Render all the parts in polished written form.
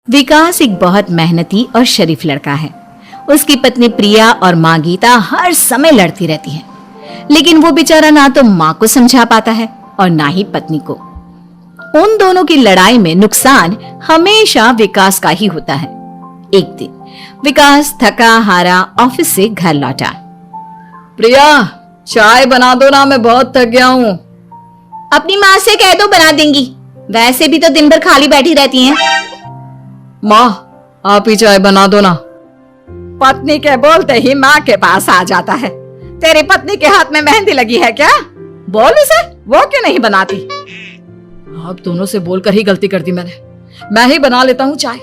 विकास एक बहुत मेहनती और शरीफ लड़का है। उसकी पत्नी प्रिया और माँ गीता हर समय लड़ती रहती है, लेकिन वो बेचारा ना तो माँ को समझा पाता है और ना ही पत्नी को। उन दोनों की लड़ाई में नुकसान हमेशा विकास का ही होता है। एक दिन विकास थका हारा ऑफिस से घर लौटा। प्रिया, चाय बना दो ना, मैं बहुत थक गया हूँ। अपनी माँ से कह दो, बना देंगी। वैसे भी तो दिन भर खाली बैठी रहती हैं। माँ, आप ही चाय बना दो ना। पत्नी के बोलते ही माँ के पास आ जाता है। तेरी पत्नी के हाथ में मेहंदी लगी है क्या? बोल उसे, वो क्यों नहीं बनाती? आप दोनों से बोलकर ही गलती कर दी मैंने। मैं ही बना लेता हूँ चाय।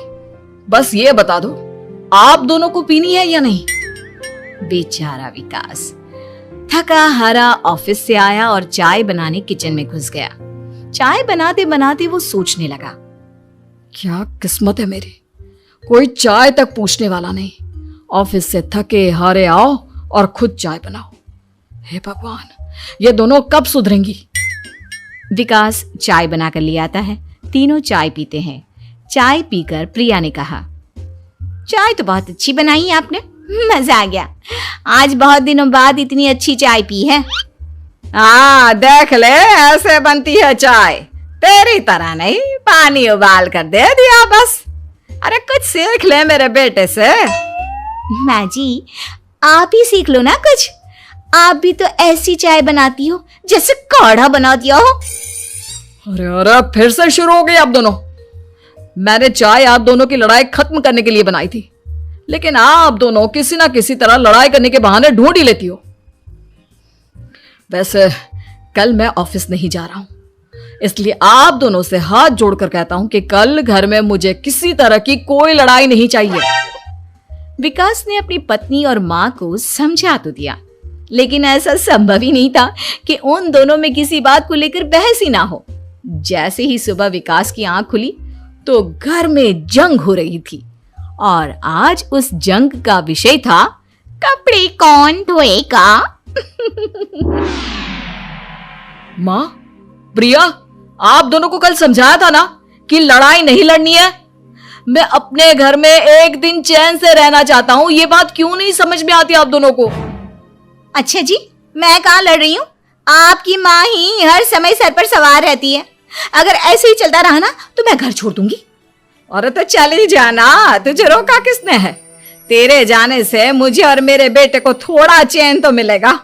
बस ये बता दो, आप दोनों को पीनी है या नहीं? बेचारा विकास थका हारा ऑफिस से आया और चाय बनाने किचन में घुस गया। चाय बनाते बनाते वो सोचने लगा, क्या किस्मत है मेरी, कोई चाय तक पूछने वाला नहीं। ऑफिस से थके हारे आओ और खुद चाय बनाओ। हे भगवान, ये दोनों कब सुधरेंगी? विकास चाय बनाकर ले आता है। तीनों चाय पीते हैं। चाय पीकर प्रिया ने कहा, चाय तो बहुत अच्छी बनाई है आपने, मजा आ गया। आज बहुत दिनों बाद इतनी अच्छी चाय पी है। हाँ, देख ले, ऐसे बनती है चाय। तेरी तरह नहीं, पानी उबाल कर दे दिया बस। अरे कुछ सीख ले मेरे बेटे से। माँ जी, आप ही सीख लो ना कुछ। आप भी तो ऐसी चाय बनाती हो जैसे काढ़ा बना दिया हो। अरे अरे, फिर से शुरू हो गई आप दोनों। मैंने चाय आप दोनों की लड़ाई खत्म करने के लिए बनाई थी, लेकिन आप दोनों किसी ना किसी तरह लड़ाई करने के बहाने ढूंढ ही लेती हो। वैसे कल मैं ऑफिस नहीं जा रहा हूं, इसलिए आप दोनों से हाथ जोड़कर कहता हूं कि कल घर में मुझे किसी तरह की कोई लड़ाई नहीं चाहिए। विकास ने अपनी पत्नी और माँ को समझा तो दिया, लेकिन ऐसा संभव ही नहीं था कि उन दोनों में किसी बात को लेकर बहस ही ना हो। जैसे ही सुबह विकास की आंख खुली तो घर में जंग हो रही थी, और आज उस जंग का विषय था कपड़े कौन धोएगा। माँ, प्रिया, आप दोनों को कल समझाया था ना कि लड़ाई नहीं लड़नी है। मैं अपने घर में एक दिन चैन से रहना चाहता हूँ। ये बात क्यों नहीं समझ में आती आप दोनों को? अच्छा जी, मैं कहाँ लड़ रही हूँ? आपकी माँ ही हर समय सर पर सवार रहती है। अगर ऐसे ही चलता रहा ना तो मैं घर छोड़ दूंगी। अरे तो चली जाना, तुझे रोका किसने है? तेरे जाने से मुझे और मेरे बेटे को थोड़ा चैन तो मिलेगा।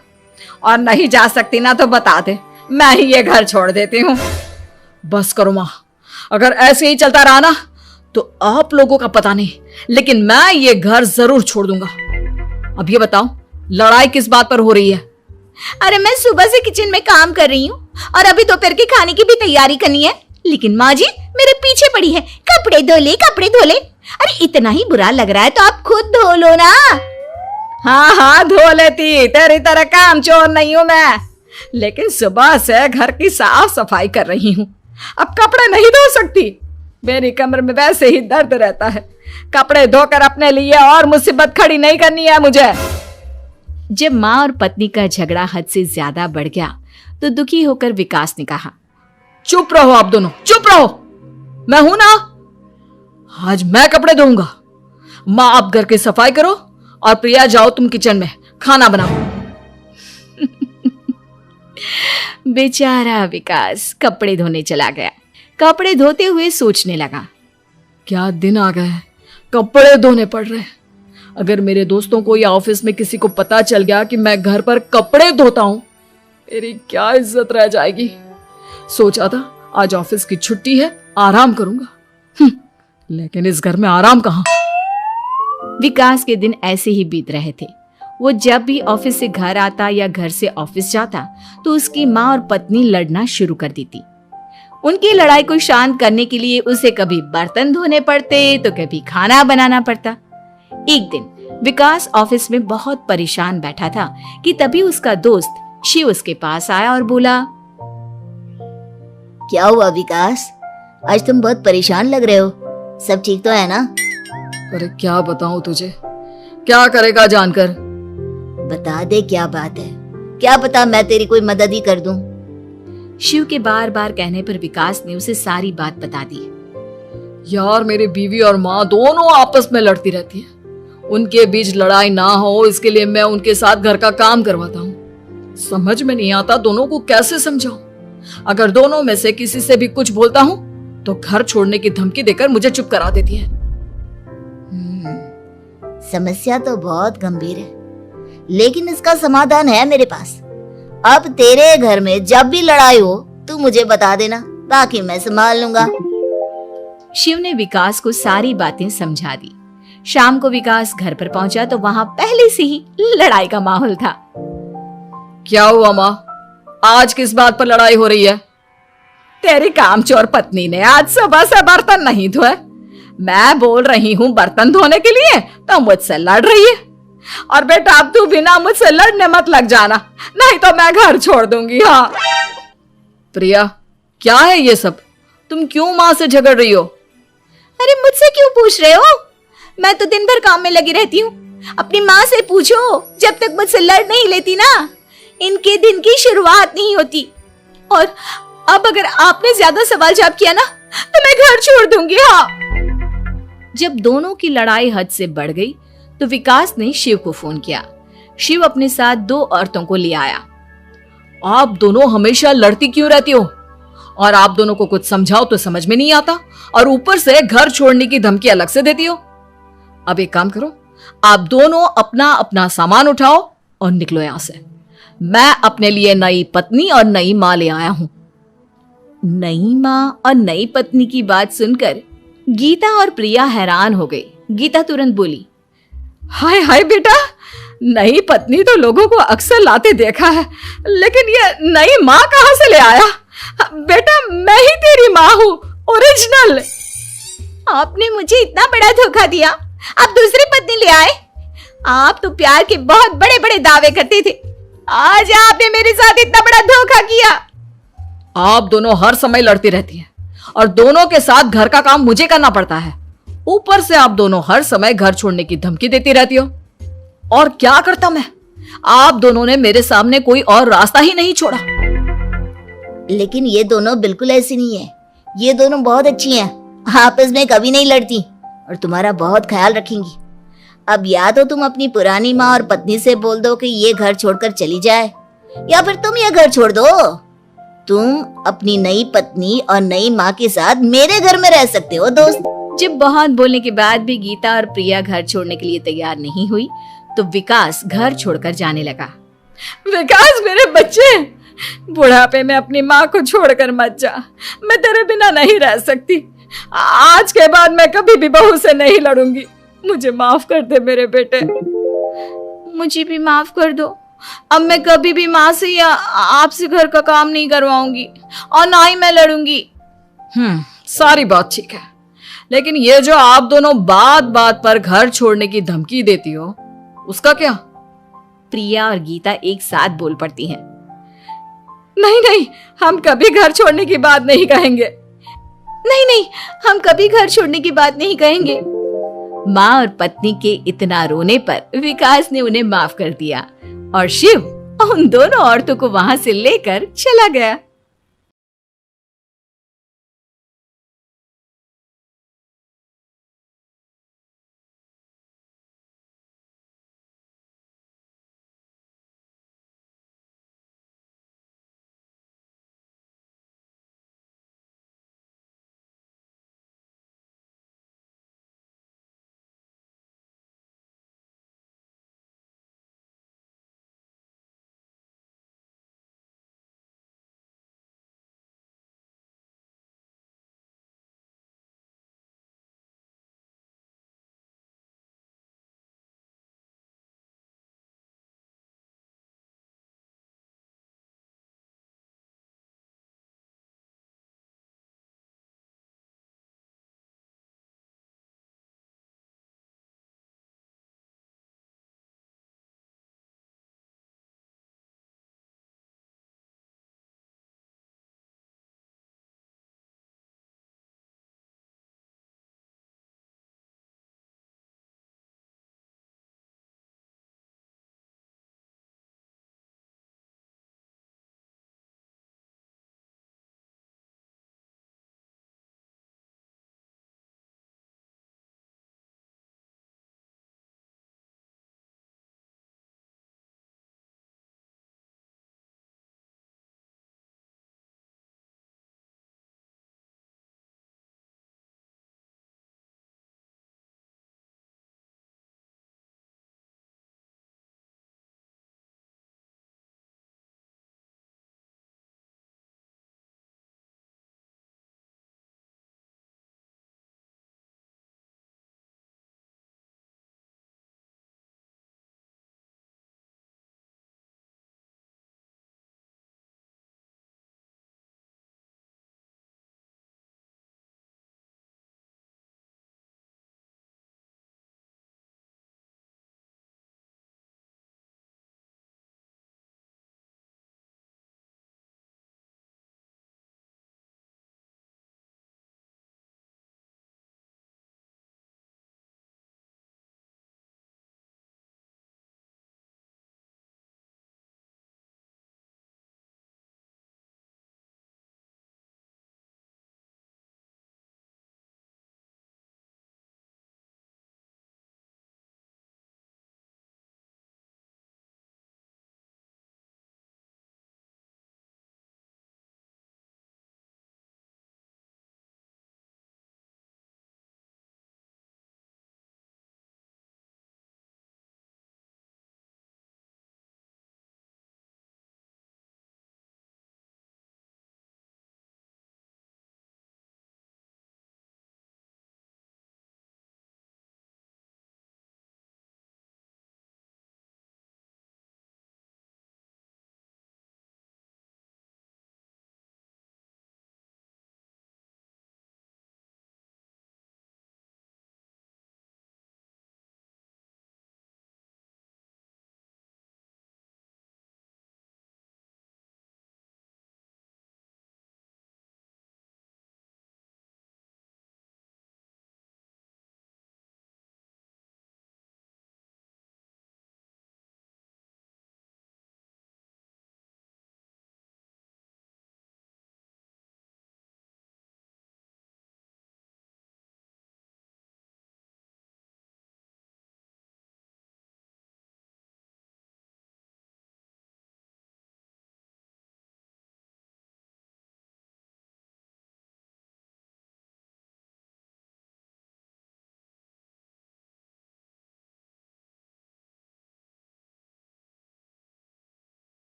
और नहीं जा सकती ना तो बता दे, मैं ही ये घर छोड़ देती हूँ। बस करो माँ, अगर ऐसे ही चलता रहा ना तो आप लोगों का पता नहीं, लेकिन मैं ये घर जरूर छोड़ दूंगा। अब ये बताओ, लड़ाई किस बात पर हो रही है? अरे मैं सुबह से किचन में काम कर रही हूँ और अभी दोपहर के खाने की भी तैयारी करनी है, लेकिन माँ जी मेरे पीछे पड़ी है, कपड़े धो ले, कपड़े धो ले। अरे इतना ही बुरा लग रहा है तो आप खुद धो लो ना। हाँ हाँ, धो लेती, तेरी तरह काम चोर नहीं हूं मैं। लेकिन सुबह से घर की साफ सफाई कर रही हूँ, अब कपड़े नहीं धो सकती। मेरी कमर में वैसे ही दर्द रहता है। कपड़े धोकर अपने लिए और मुसीबत खड़ी नहीं करनी है मुझे। जब माँ और पत्नी का झगड़ा हद से ज्यादा बढ़ गया तो दुखी होकर विकास ने कहा, चुप रहो आप दोनों, चुप रहो। मैं हूं ना, आज मैं कपड़े धोऊंगा। माँ, आप घर की सफाई करो और प्रिया, जाओ तुम किचन में खाना बनाओ। बेचारा विकास कपड़े धोने चला गया। कपड़े धोते हुए सोचने लगा, क्या दिन आ गए, कपड़े धोने पड़ रहे हैं। अगर मेरे दोस्तों को या ऑफिस में किसी को पता चल गया कि मैं घर पर कपड़े धोता हूं, मेरी क्या इज्जत रह जाएगी। सोचा था आज ऑफिस की छुट्टी है, आराम करूंगा, लेकिन इस घर में आराम कहां। विकास के दिन ऐसे ही बीत रहे थे। वो जब भी ऑफिस से घर आता या घर से ऑफिस जाता तो उसकी माँ और पत्नी लड़ना शुरू कर देती। उनकी लड़ाई को शांत करने के लिए उसे कभी बर्तन धोने पड़ते तो कभी खाना बनाना पड़ता। एक दिन विकास ऑफिस में बहुत परेशान बैठा था कि तभी उसका दोस्त शिव उसके पास आया और बोला, क्या हुआ विकास, आज तुम बहुत परेशान लग रहे हो, सब ठीक तो है ना? अरे क्या बताऊं तुझे, क्या करेगा जानकर। बता दे क्या बात है, क्या पता मैं तेरी कोई मदद ही कर दूं। शिव के बार बार कहने पर विकास ने उसे सारी बात बता दी। यार मेरी बीवी और माँ दोनों आपस में लड़ती रहती है। उनके बीच लड़ाई ना हो इसके लिए मैं उनके साथ घर का काम करवाता हूँ। समझ में नहीं आता दोनों को कैसे समझाऊं। अगर दोनों में से किसी से भी कुछ बोलता हूँ तो घर छोड़ने की धमकी देकर मुझे चुप करा देती है। समस्या तो बहुत गंभीर है, लेकिन इसका समाधान है मेरे पास। अब तेरे घर में जब भी लड़ाई हो तू मुझे बता देना, बाकी मैं संभाल लूंगा। शिव ने विकास को सारी बातें समझा दी। शाम को विकास घर पर पहुंचा तो वहां पहले से ही लड़ाई का माहौल था। क्या हुआ माँ, आज किस बात पर लड़ाई हो रही है? तेरी कामचोर पत्नी ने आज सुबह से बर्तन नहीं धोए। मैं बोल रही हूँ बर्तन धोने के लिए तो मुझसे लड़ रही है। और बेटा अब तू बिना मुझसे लड़ने मत लग जाना, नहीं तो मैं घर छोड़ दूंगी। हाँ प्रिया, क्या है ये सब? तुम क्यों माँ से झगड़ रही हो? अरे मुझसे क्यों पूछ रहे हो? मैं तो दिन भर काम में लगी रहती हूँ। अपनी माँ से पूछो, जब तक मुझसे लड़ नहीं लेती ना इनके दिन की शुरुआत नहीं होती। और अब अगर आपने ज्यादा सवाल जवाब किया ना तो मैं घर छोड़ दूंगी। हाँ। जब दोनों की लड़ाई हद से बढ़ गई तो विकास ने शिव को फोन किया। शिव अपने साथ 2 औरतों को ले आया। आप दोनों हमेशा लड़ती क्यों रहती हो? और आप दोनों को कुछ समझाओ तो समझ में नहीं आता, और ऊपर से घर छोड़ने की धमकी अलग से देती हो। अब एक काम करो, आप दोनों अपना अपना सामान उठाओ और निकलो यहां से। मैं अपने लिए नई पत्नी और नई माँ ले आया हूं। नई माँ और नई पत्नी की बात सुनकर गीता और प्रिया हैरान हो गई। गीता तुरंत बोली, हाय हाय बेटा, नई पत्नी तो लोगों को अक्सर लाते देखा है, लेकिन ये नई माँ कहाँ से ले आया? बेटा मैं ही तेरी माँ हूँ, ओरिजिनल। आपने मुझे इतना बड़ा धोखा दिया, आप दूसरी पत्नी ले आए। आप तो प्यार के बहुत बड़े बड़े दावे करते थे, आज आपने मेरे साथ इतना बड़ा धोखा किया। आप दोनों हर समय लड़ती रहती हैं और दोनों के साथ घर का काम मुझे करना पड़ता है। ऊपर से आप दोनों हर समय घर छोड़ने की धमकी देती रहती हो। और क्या करता मैं? आप दोनों ने मेरे सामने कोई और रास्ता ही नहीं छोड़ा। लेकिन ये दोनों बिल्कुल ऐसी नहीं है। ये दोनों बहुत अच्छी हैं, आपस में कभी नहीं लड़ती और तुम्हारा बहुत ख्याल रखेंगी। अब या तो तुम अपनी पुरानी माँ और पत्नी से बोल दो कि ये घर छोड़कर चली जाए, या फिर तुम ये घर छोड़ दो। तुम अपनी नई पत्नी और नई माँ के साथ मेरे घर में रह सकते हो दोस्त। जब बहुत बोलने के बाद भी गीता और प्रिया घर छोड़ने के लिए तैयार नहीं हुई तो विकास घर छोड़कर जाने लगा। विकास मेरे बच्चे, बुढ़ापे में अपनी माँ को छोड़कर मत जा, मैं तेरे बिना नहीं रह सकती। आज के बाद मैं कभी भी बहू से नहीं लड़ूंगी। मुझे माफ कर दे मेरे बेटे। मुझे भी माफ कर दो। अब मैं कभी भी माँ से या आपसे घर का काम नहीं करवाऊंगी और ना ही मैं लड़ूंगी। सारी बात ठीक है, लेकिन ये जो आप दोनों बात बात पर घर छोड़ने की धमकी देती हो, उसका क्या? प्रिया और गीता एक साथ बोल पड़ती हैं। नहीं नहीं, हम कभी घर छोड़ने की बात नहीं कहेंगे। नहीं नहीं, हम कभी घर छोड़ने की बात नहीं कहेंगे। माँ और पत्नी के इतना रोने पर विकास ने उन्हें माफ कर दिया और शिव उन दोनों औरतों को वहां से लेकर चला गया।